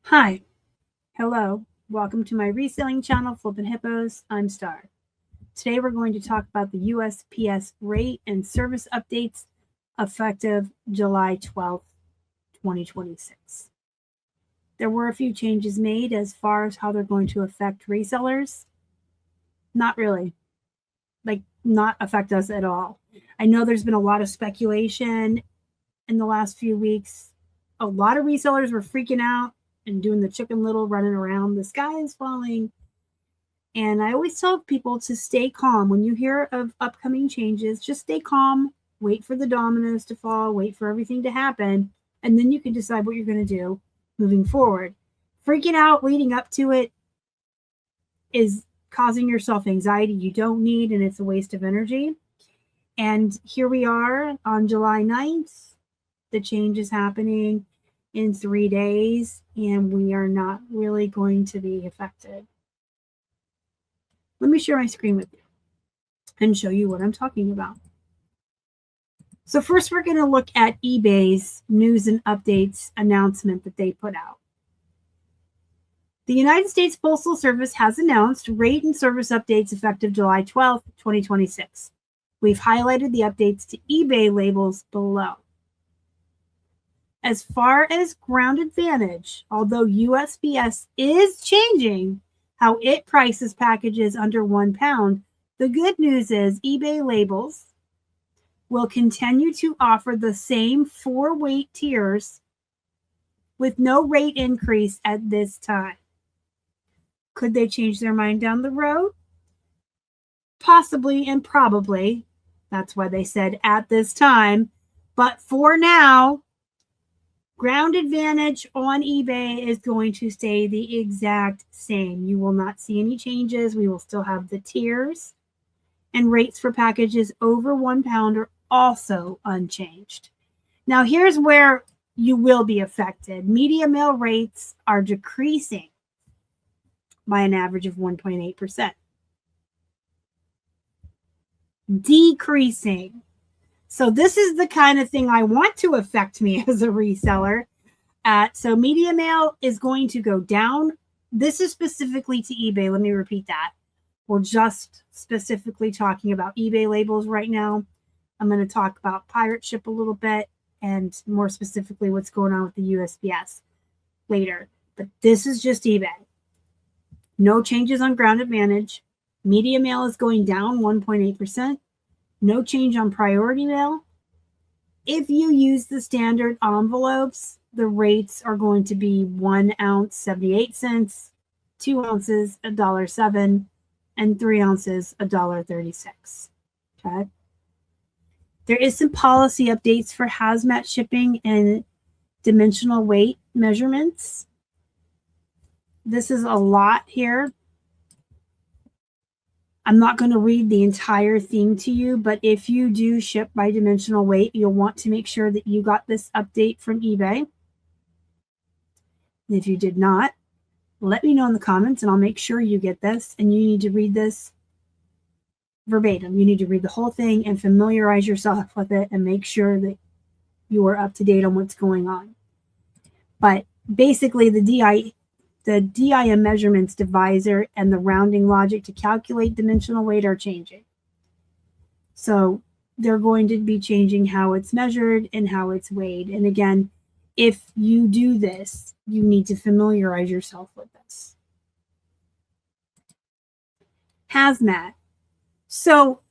Hi, hello, welcome to my reselling channel, Flippin Hippos. I'm Star. Today we're going to talk about the USPS rate and service updates effective July 12th, 2026. There were a few changes made as far as how they're going to affect resellers. Not really, not affect us at all. I know there's been a lot of speculation in the last few weeks. A lot of resellers were freaking out and doing the Chicken Little, running around. The sky is falling. And I always tell people to stay calm. When you hear of upcoming changes, just stay calm, wait for the dominoes to fall, wait for everything to happen, and then you can decide what you're going to do moving forward. Freaking out leading up to it is causing yourself anxiety you don't need, and it's a waste of energy. And here we are on July 9th. The change is happening in 3 days, and we are not really going to be affected. Let me share my screen with you and show you what I'm talking about. So first, we're going to look at eBay's news and updates announcement that they put out. The United States Postal Service has announced rate and service updates effective July 12th, 2026. We've highlighted the updates to eBay labels below. As far as Ground Advantage, although USPS is changing how it prices packages under £1, the good news is eBay labels will continue to offer the same 4 weight tiers with no rate increase at this time. Could they change their mind down the road? Possibly and probably. That's why they said at this time. But for now, Ground Advantage on eBay is going to stay the exact same. You will not see any changes. We will still have the tiers, and rates for packages over £1 are also unchanged. Now, here's where you will be affected. Media mail rates are decreasing by an average of 1.8%. Decreasing. So this is the kind of thing I want to affect me as a reseller. So media mail is going to go down. This is specifically to eBay. Let me repeat that. We're just specifically talking about eBay labels right now. I'm going to talk about pirate ship a little bit and more specifically what's going on with the USPS later. But this is just eBay. No changes on Ground Advantage. Media mail is going down 1.8%. No change on priority mail. If you use the standard envelopes, the rates are going to be 1 ounce, 78 cents, 2 ounces, $1.07, and 3 ounces, $1.36. Okay. There is some policy updates for hazmat shipping and dimensional weight measurements. This is a lot here. I'm not going to read the entire thing to you, but if you do ship by dimensional weight, you'll want to make sure that you got this update from eBay. And if you did not, let me know in the comments and I'll make sure you get this. And you need to read this verbatim. You need to read the whole thing and familiarize yourself with it and make sure that you are up to date on what's going on. But basically, the DIM measurements divisor and the rounding logic to calculate dimensional weight are changing. So they're going to be changing how it's measured and how it's weighed. And again, if you do this, you need to familiarize yourself with this. Hazmat. So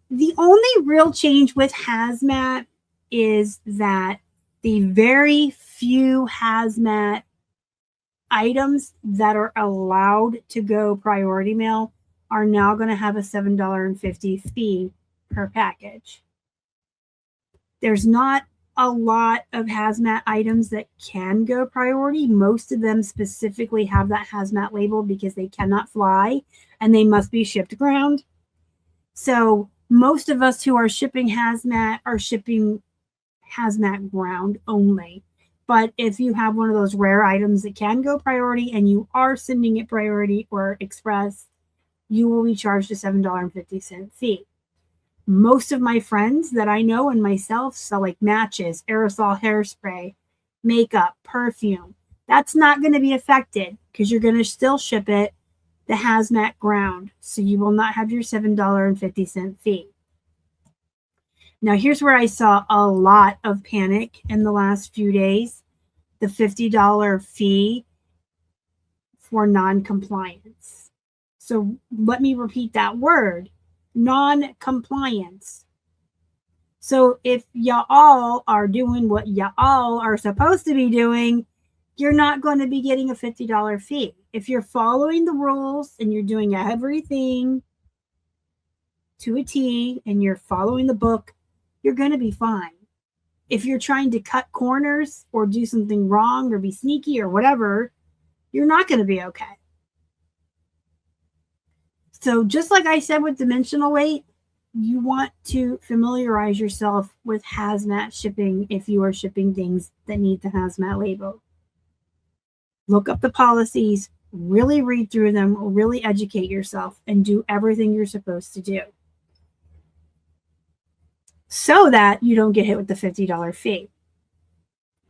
the only real change with hazmat is that the very few hazmat items that are allowed to go priority mail are now going to have a $7.50 fee per package. There's not a lot of hazmat items that can go priority. Most of them specifically have that hazmat label because they cannot fly and they must be shipped ground. So most of us who are shipping hazmat are shipping hazmat ground only. But if you have one of those rare items that can go priority and you are sending it priority or express, you will be charged a $7.50 fee. Most of my friends that I know and myself sell like matches, aerosol hairspray, makeup, perfume. That's not going to be affected because you're going to still ship it the hazmat ground. So you will not have your $7.50 fee. Now, here's where I saw a lot of panic in the last few days. The $50 fee for non-compliance. So let me repeat that word, non-compliance. So if y'all are doing what y'all are supposed to be doing, you're not going to be getting a $50 fee. If you're following the rules and you're doing everything to a T and you're following the book, you're going to be fine. If you're trying to cut corners or do something wrong or be sneaky or whatever, you're not going to be okay. So just like I said with dimensional weight, you want to familiarize yourself with hazmat shipping if you are shipping things that need the hazmat label. Look up the policies, really read through them, really educate yourself, and do everything you're supposed to do so that you don't get hit with the $50 fee.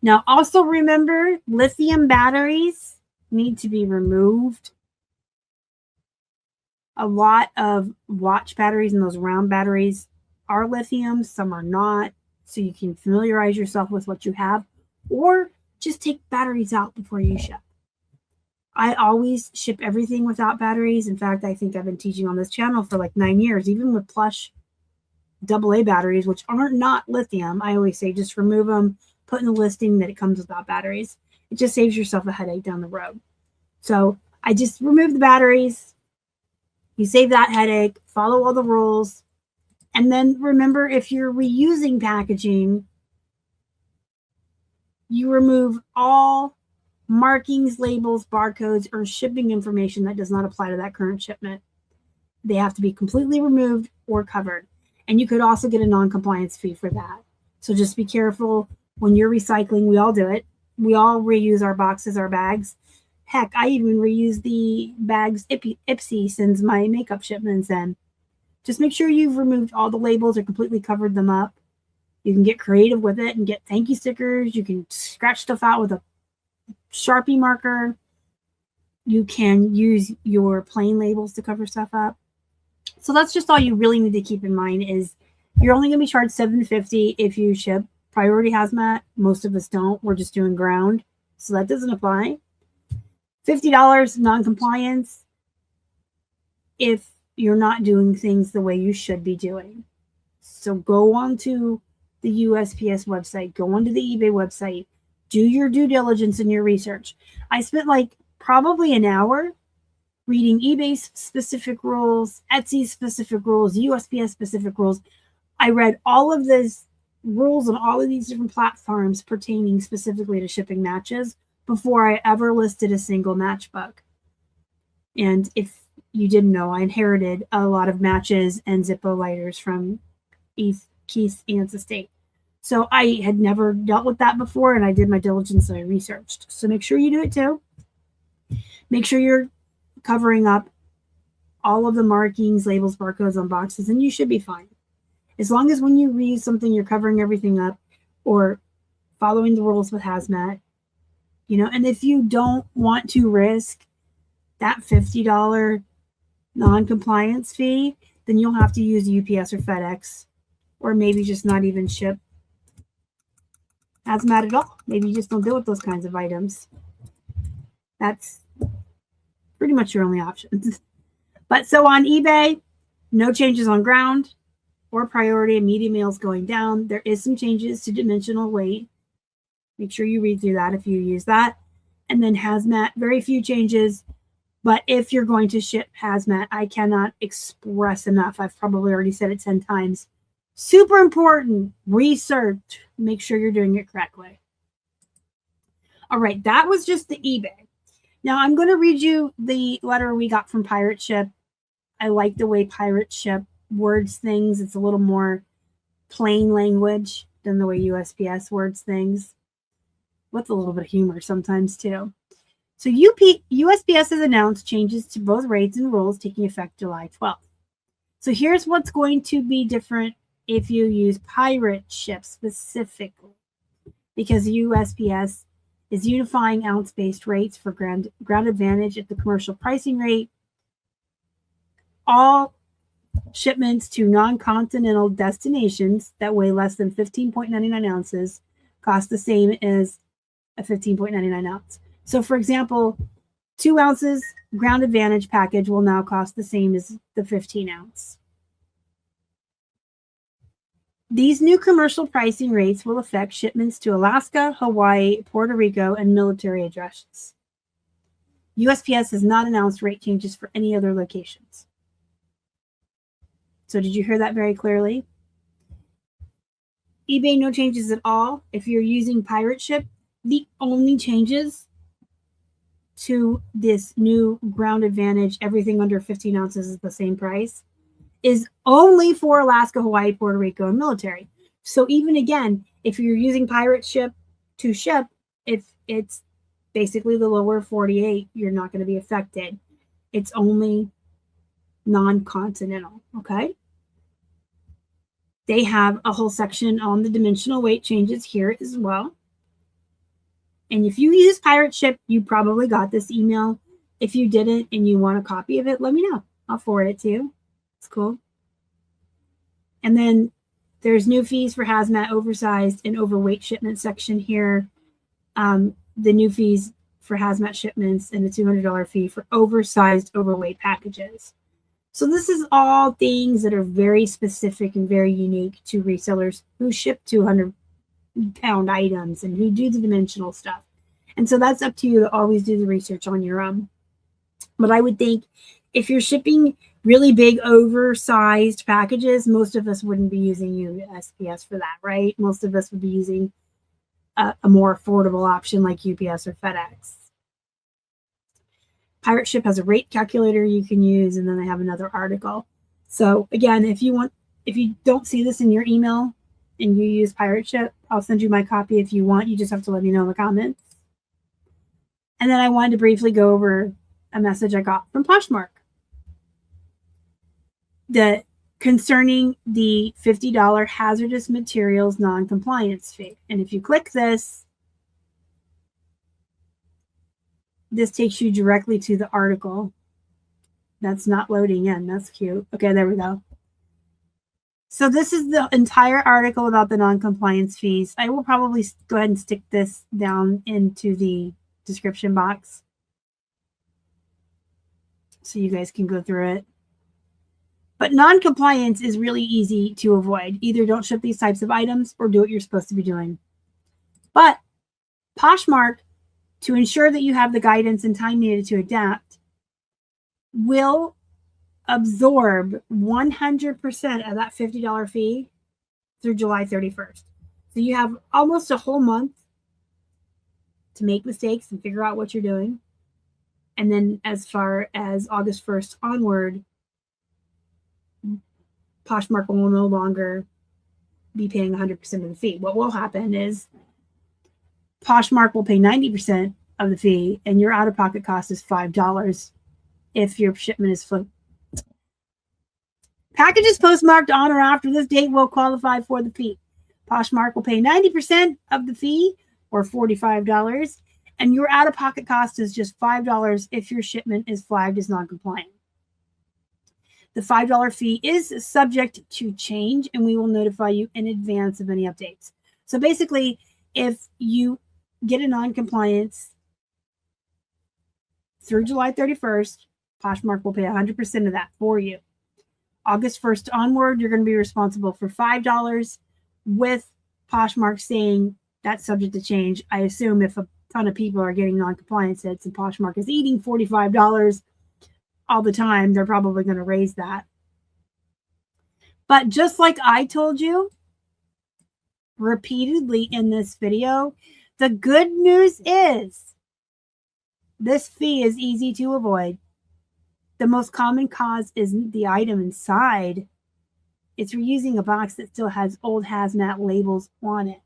Now, also remember, lithium batteries need to be removed. A lot of watch batteries and those round batteries are lithium, some are not. So you can familiarize yourself with what you have, or just take batteries out before you ship. I always ship everything without batteries. In fact, I think I've been teaching on this channel for like 9 years, even with plush AA batteries, which aren't not lithium. I always say just remove them, put in the listing that it comes without batteries. It just saves yourself a headache down the road. So I just remove the batteries. You save that headache, follow all the rules. And then remember, if you're reusing packaging, you remove all markings, labels, barcodes, or shipping information that does not apply to that current shipment. They have to be completely removed or covered. And you could also get a non-compliance fee for that. So just be careful when you're recycling. We all do it. We all reuse our boxes, our bags. Heck, I even reuse the bags Ipsy sends my makeup shipments in. Just make sure you've removed all the labels or completely covered them up. You can get creative with it and get thank you stickers. You can scratch stuff out with a Sharpie marker. You can use your plain labels to cover stuff up. So that's just all you really need to keep in mind is you're only going to be charged $7.50 if you ship priority hazmat. Most of us don't. We're just doing ground. So that doesn't apply. $50 non-compliance if you're not doing things the way you should be doing. So go on to the USPS website, go onto the eBay website, do your due diligence and your research. I spent like probably an hour reading eBay's specific rules, Etsy's specific rules, USPS specific rules. I read all of these rules on all of these different platforms pertaining specifically to shipping matches before I ever listed a single matchbook. And if you didn't know, I inherited a lot of matches and Zippo lighters from Keith's aunt's estate. So I had never dealt with that before, and I did my diligence and I researched. So make sure you do it too. Make sure you're covering up all of the markings, labels, barcodes on boxes, and you should be fine. As long as when you read something, you're covering everything up or following the rules with hazmat, and if you don't want to risk that $50 non-compliance fee, then you'll have to use UPS or FedEx, or maybe just not even ship hazmat at all. Maybe you just don't deal with those kinds of items. That's pretty much your only options. But so on eBay, no changes on ground or priority and medium mails going down. There is some changes to dimensional weight. Make sure you read through that if you use that. And then hazmat, very few changes. But if you're going to ship hazmat, I cannot express enough. I've probably already said it 10 times. Super important. Research. Make sure you're doing it correctly. All right. That was just the eBay. Now I'm going to read you the letter we got from Pirate Ship. I like the way Pirate Ship words things. It's a little more plain language than the way USPS words things, with a little bit of humor sometimes too. So USPS has announced changes to both rates and rules taking effect July 12th. So here's what's going to be different if you use Pirate Ship specifically, because USPS is unifying ounce-based rates for ground advantage at the commercial pricing rate. All shipments to non-continental destinations that weigh less than 15.99 ounces cost the same as a 15.99 ounce. So, for example, 2 ounces ground advantage package will now cost the same as the 15 ounce. These new commercial pricing rates will affect shipments to Alaska, Hawaii, Puerto Rico, and military addresses. USPS has not announced rate changes for any other locations. So did you hear that very clearly? eBay, no changes at all. If you're using Pirate Ship, the only changes to this new ground advantage, everything under 15 ounces is the same price, is only for Alaska, Hawaii, Puerto Rico, and military. So even again, if you're using Pirate Ship to ship, if it's basically the lower 48, you're not going to be affected. It's only non-continental, okay? They have a whole section on the dimensional weight changes here as well. And if you use Pirate Ship, you probably got this email. If you didn't and you want a copy of it, let me know. I'll forward it to you. It's cool. And then there's new fees for hazmat, oversized, and overweight shipment section here. The new fees for hazmat shipments and the $200 fee for oversized, overweight packages. So this is all things that are very specific and very unique to resellers who ship 200-pound items and who do the dimensional stuff. And so that's up to you to always do the research on your own. But I would think if you're shipping really big, oversized packages, most of us wouldn't be using USPS for that, right? Most of us would be using a more affordable option like UPS or FedEx. Pirate Ship has a rate calculator you can use, and then they have another article. So again, if you don't see this in your email and you use Pirate Ship, I'll send you my copy if you want. You just have to let me know in the comments. And then I wanted to briefly go over a message I got from Poshmark concerning the $50 hazardous materials non-compliance fee. And if you click this takes you directly to the article. That's not loading in. That's cute. Okay, there we go. So this is the entire article about the non-compliance fees. I will probably go ahead and stick this down into the description box so you guys can go through it. But non-compliance is really easy to avoid. Either don't ship these types of items or do what you're supposed to be doing. But Poshmark, to ensure that you have the guidance and time needed to adapt, will absorb 100% of that $50 fee through July 31st. So you have almost a whole month to make mistakes and figure out what you're doing. And then as far as August 1st onward, Poshmark will no longer be paying 100% of the fee. What will happen is Poshmark will pay 90% of the fee, and your out-of-pocket cost is $5 if your shipment is flipped. Packages postmarked on or after this date will qualify for the fee. Poshmark will pay 90% of the fee, or $45, and your out-of-pocket cost is just $5 if your shipment is flagged as non-compliant. The $5 fee is subject to change, and we will notify you in advance of any updates. So basically, if you get a non-compliance through July 31st, Poshmark will pay 100% of that for you. August 1st onward, you're going to be responsible for $5 with Poshmark saying that's subject to change. I assume if a ton of people are getting non-compliance hits and Poshmark is eating $45 all the time, they're probably going to raise that. But just like I told you repeatedly in this video, the good news is this fee is easy to avoid. The most common cause isn't the item inside. It's reusing a box that still has old hazmat labels on it.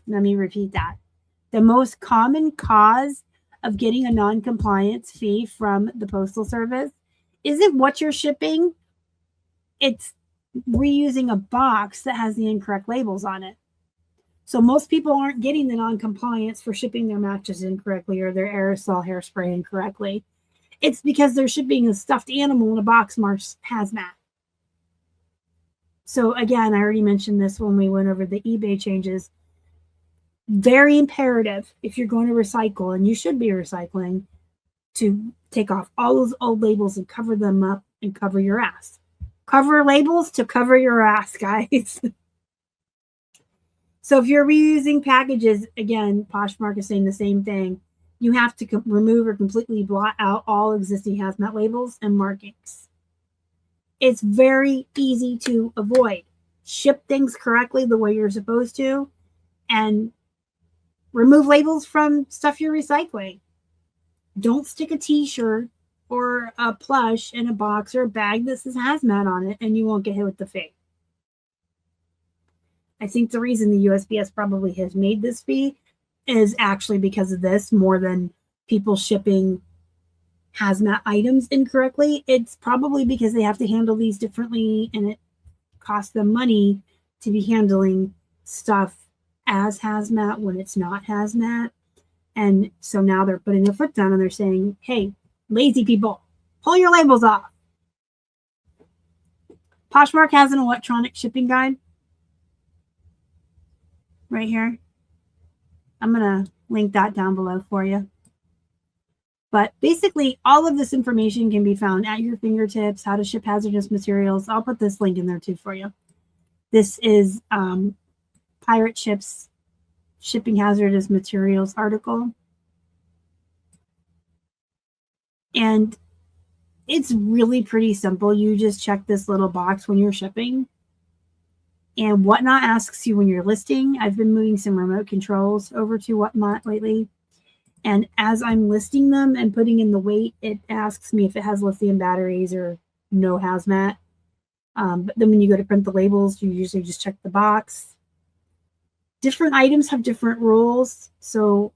Let me repeat that. The most common cause of getting a non-compliance fee from the Postal Service isn't what you're shipping. It's reusing a box that has the incorrect labels on it. So most people aren't getting the non-compliance for shipping their matches incorrectly or their aerosol hairspray incorrectly. It's because they're shipping a stuffed animal in a box marked hazmat. So again, I already mentioned this when we went over the eBay changes. Very imperative if you're going to recycle, and you should be recycling, to take off all those old labels and cover them up and cover your ass. Cover labels to cover your ass, guys. So if you're reusing packages, again, Poshmark is saying the same thing. You have to remove or completely blot out all existing hazmat labels and markings. It's very easy to avoid. Ship things correctly the way you're supposed to, and remove labels from stuff you're recycling. Don't stick a t-shirt or a plush in a box or a bag that says hazmat on it, and you won't get hit with the fee. I think the reason the USPS probably has made this fee is actually because of this, more than people shipping hazmat items incorrectly. It's probably because they have to handle these differently, and it costs them money to be handling stuff as hazmat when it's not hazmat. And so now they're putting their foot down and they're saying, hey, lazy people, pull your labels off. Poshmark has an electronic shipping guide right here. I'm going to link that down below for you. But basically, all of this information can be found at your fingertips, how to ship hazardous materials. I'll put this link in there too for you. This is Pirate Ship's Shipping Hazardous Materials article. And it's really pretty simple. You just check this little box when you're shipping. And Whatnot asks you when you're listing. I've been moving some remote controls over to Whatnot lately. And as I'm listing them and putting in the weight, it asks me if it has lithium batteries or no hazmat. But then when you go to print the labels, you usually just check the box. Different items have different rules. So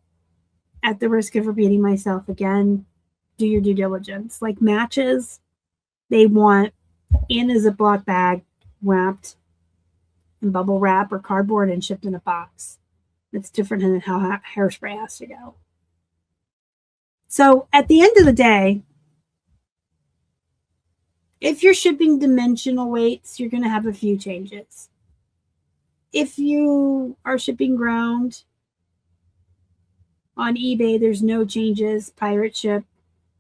at the risk of repeating myself again, do your due diligence. Like matches, they want in a Ziploc bag, wrapped in bubble wrap or cardboard and shipped in a box. It's different than how hairspray has to go. So at the end of the day, if you're shipping dimensional weights, you're going to have a few changes. If you are shipping ground on eBay, there's no changes. Pirate Ship,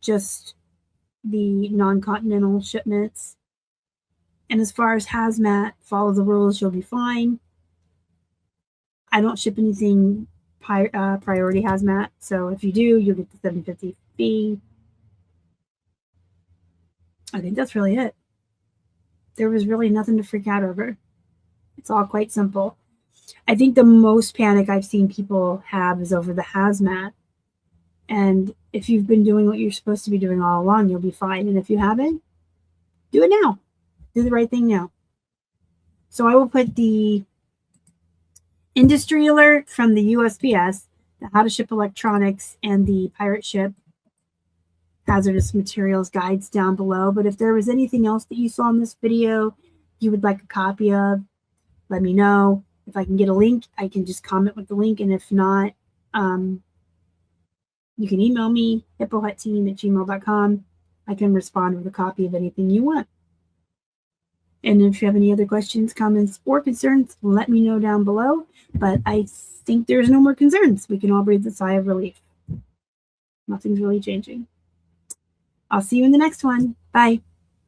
just the non-continental shipments. And as far as hazmat, follow the rules, you'll be fine. I don't ship anything priority hazmat, so if you do, you'll get the $7.50 fee. I think that's really it. There was really nothing to freak out over. It's all quite simple. I think the most panic I've seen people have is over the hazmat. And if you've been doing what you're supposed to be doing all along, you'll be fine. And if you haven't, do it now. Do the right thing now. So I will put the industry alert from the USPS, the How to Ship Electronics, and the Pirate Ship Hazardous Materials guides down below. But if there was anything else that you saw in this video you would like a copy of, let me know. If I can get a link, I can just comment with the link. And if not, you can email me, hippoteam@gmail.com. I can respond with a copy of anything you want. And if you have any other questions, comments, or concerns, let me know down below. But I think there's no more concerns. We can all breathe a sigh of relief. Nothing's really changing. I'll see you in the next one. Bye.